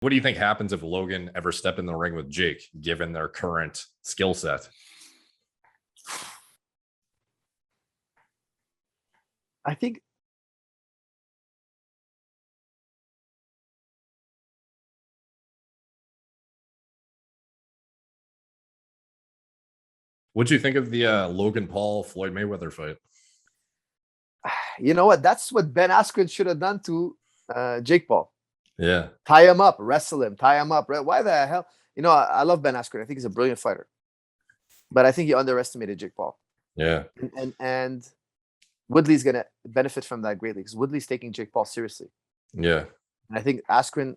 What do you think happens if Logan ever step in the ring with Jake, given their current skill set? I think What'd you think of the Logan Paul Floyd Mayweather fight? you know what? That's what Ben Askren should have done to Jake Paul. Yeah. Tie him up, wrestle him, tie him up. Why the hell? You know, I love Ben Askren. I think he's a brilliant fighter, but I think he underestimated Jake Paul. Yeah. And Woodley's gonna benefit from that greatly because Woodley's taking Jake Paul seriously. Yeah. And I think Askren,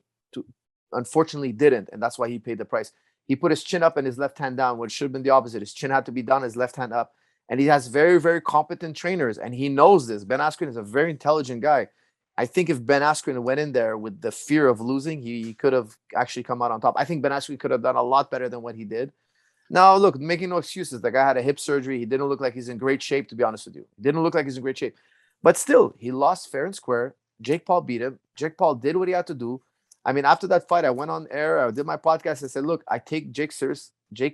unfortunately, didn't, and that's why he paid the price. He put his chin up and his left hand down, which should have been the opposite. His chin had to be down, his left hand up. And he has very, very competent trainers, and he knows this. Ben Askren is a very intelligent guy. I think if Ben Askren went in there with the fear of losing, he could have actually come out on top. I think Ben Askren could have done a lot better than what he did. Now, look, making no excuses. The guy had a hip surgery. He didn't look like he's in great shape, to be honest with you. He didn't look like he's in great shape. But still, he lost fair and square. Jake Paul beat him. Jake Paul did what he had to do. I mean, after that fight, I went on air. I did my podcast. I said, look, I take Jake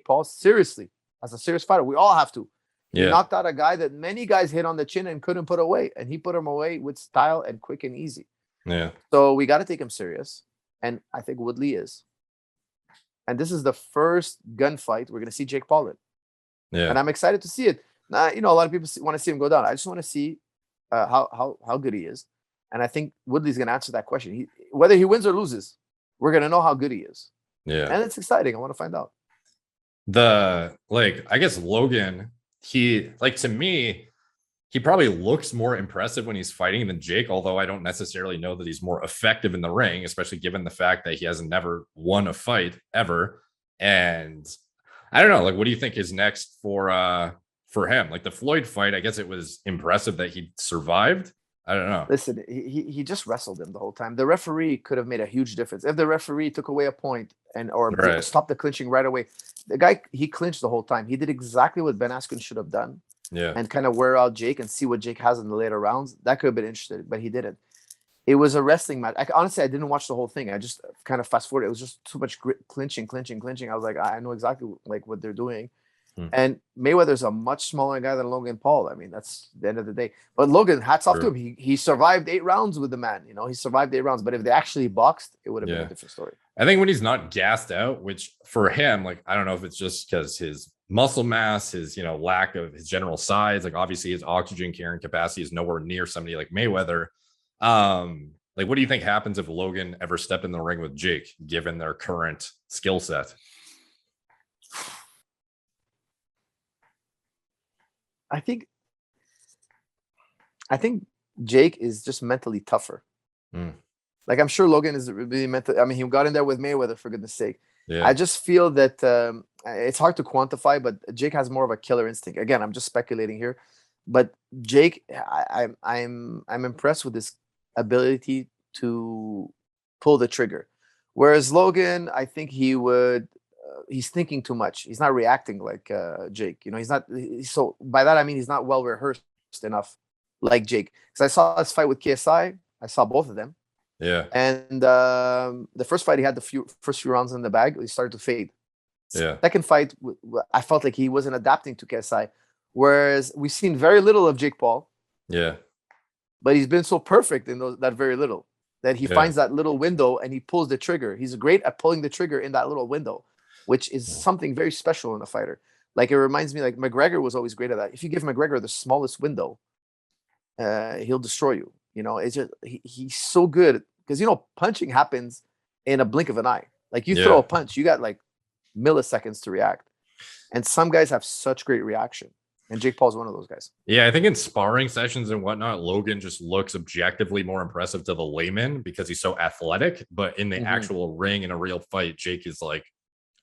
Paul seriously as a serious fighter. We all have to. He knocked out a guy that many guys hit on the chin and couldn't put away. And he put him away with style and quick and easy. Yeah. So we got to take him serious. And I think Woodley is. And this is the first gunfight we're going to see Jake Paul in. Yeah. And I'm excited to see it. Now, you know, a lot of people want to see him go down. I just want to see how good he is. And I think Woodley's going to answer that question. Whether he wins or loses, we're going to know how good he is. Yeah. And it's exciting. I want to find out. I guess Logan, to me, he probably looks more impressive when he's fighting than Jake, although I don't necessarily know that he's more effective in the ring, especially given the fact that he has never won a fight ever. And I don't know, what do you think is next for him? Like the Floyd fight, I guess it was impressive that he survived. I don't know. Listen, he just wrestled him the whole time. The referee could have made a huge difference. If the referee took away a point or stopped the clinching right away, the guy, he clinched the whole time. He did exactly what Ben Askren should have done. Yeah. And kind of wear out Jake and see what Jake has in the later rounds. That could have been interesting, but he didn't. It was a wrestling match. Honestly, I didn't watch the whole thing. I just kind of fast forward. It was just too much clinching. I was like, I know exactly what they're doing. And Mayweather's a much smaller guy than Logan Paul. I mean, that's the end of the day. But Logan, hats off to him. He survived 8 rounds with the man. You know, he survived 8 rounds. But if they actually boxed, it would have been a different story. I think when he's not gassed out, which for him, I don't know if it's just because his muscle mass, his lack of his general size, obviously his oxygen carrying capacity is nowhere near somebody like Mayweather. What do you think happens if Logan ever step in the ring with Jake, given their current skill set? I think Jake is just mentally tougher. I'm sure Logan is really mental. I mean, he got in there with Mayweather, for goodness sake. Yeah. I just feel that it's hard to quantify, but Jake has more of a killer instinct. Again, I'm just speculating here, but Jake, I'm impressed with his ability to pull the trigger, whereas Logan, I think he would. He's thinking too much. He's not reacting like Jake. You know, he's not. So by that I mean he's not well rehearsed enough, like Jake. Because I saw his fight with KSI. I saw both of them. Yeah. And the first fight, he had the first few rounds in the bag. He started to fade. Yeah. Second fight, I felt like he wasn't adapting to KSI. Whereas we've seen very little of Jake Paul. Yeah. But he's been so perfect in that very little that he finds that little window and he pulls the trigger. He's great at pulling the trigger in that little window, which is something very special in a fighter. It reminds me, McGregor was always great at that. If you give McGregor the smallest window, he'll destroy you. You know, it's just he's so good because punching happens in a blink of an eye. You throw a punch, you got milliseconds to react, and some guys have such great reaction. And Jake Paul's one of those guys. Yeah, I think in sparring sessions and whatnot, Logan just looks objectively more impressive to the layman because he's so athletic. But in the actual ring in a real fight, Jake is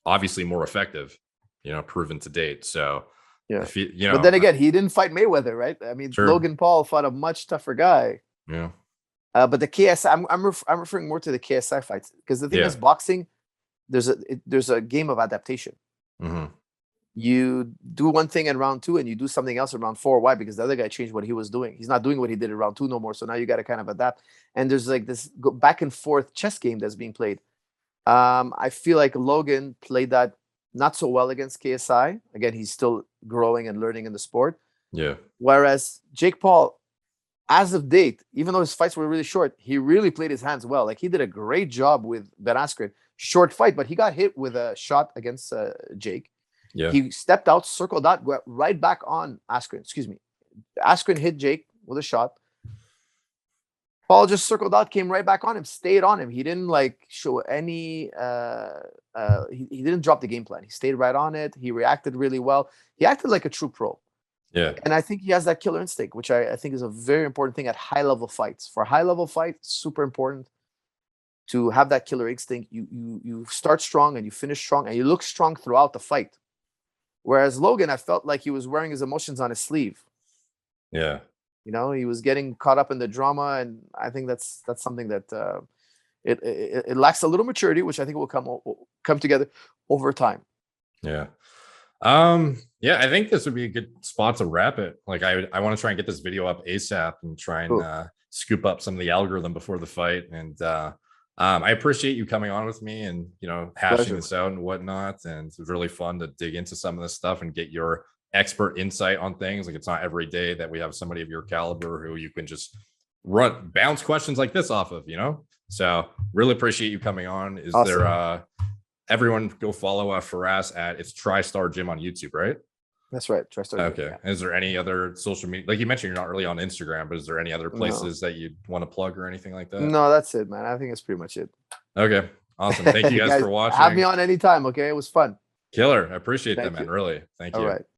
obviously more effective, proven to date. So yeah, but then again, he didn't fight Mayweather, right? I mean, Logan Paul fought a much tougher guy. Yeah. But the KSI, I'm referring more to the KSI fights because the thing is, boxing, there's a game of adaptation. You do one thing in round 2 and you do something else in round 4. Why? Because the other guy changed what he was doing. He's not doing what he did in round 2 no more. So now you got to kind of adapt. And there's this back and forth chess game that's being played. I feel like Logan played that not so well against KSI. Again, he's still growing and learning in the sport. Yeah. Whereas Jake Paul, as of date, even though his fights were really short, he really played his hands well. Like he did a great job with Ben Askren. Short fight, but he got hit with a shot against Jake. Yeah. He stepped out, circled out, got right back on Askren. Excuse me. Askren hit Jake with a shot. Paul just circled out, came right back on him, stayed on him. He didn't like show any he didn't drop the game plan. He stayed right on it. He reacted really well. He acted like a true pro. Yeah. And I think he has that killer instinct, which I think is a very important thing at high level fights. For a high level fight, super important to have that killer instinct. You start strong and you finish strong and you look strong throughout the fight. Whereas Logan, I felt like he was wearing his emotions on his sleeve. Yeah. You know, he was getting caught up in the drama, and I think that's something that it lacks a little maturity, which I think will come together over time. Yeah. Yeah, I think this would be a good spot to wrap it. Like I want to try and get this video up ASAP and try and scoop up some of the algorithm before the fight. And I appreciate you coming on with me and, you know, hashing this out and whatnot. And it was really fun to dig into some of this stuff and get your expert insight on things. Like it's not every day that we have somebody of your caliber who you can just bounce questions like this off of, you know? So really appreciate you coming on. Is awesome. There everyone go follow Firas at it's TriStar Gym on YouTube, right? That's right. TriStar. Okay. Yeah. Is there any other social media? Like you mentioned, you're not really on Instagram, but is there any other places that you want to plug or anything like that? No, that's it, man. I think it's pretty much it. Okay. Awesome. Thank you guys for watching. Have me on anytime. Okay. It was fun. Killer. I appreciate that, man. Really. Thank you. All right.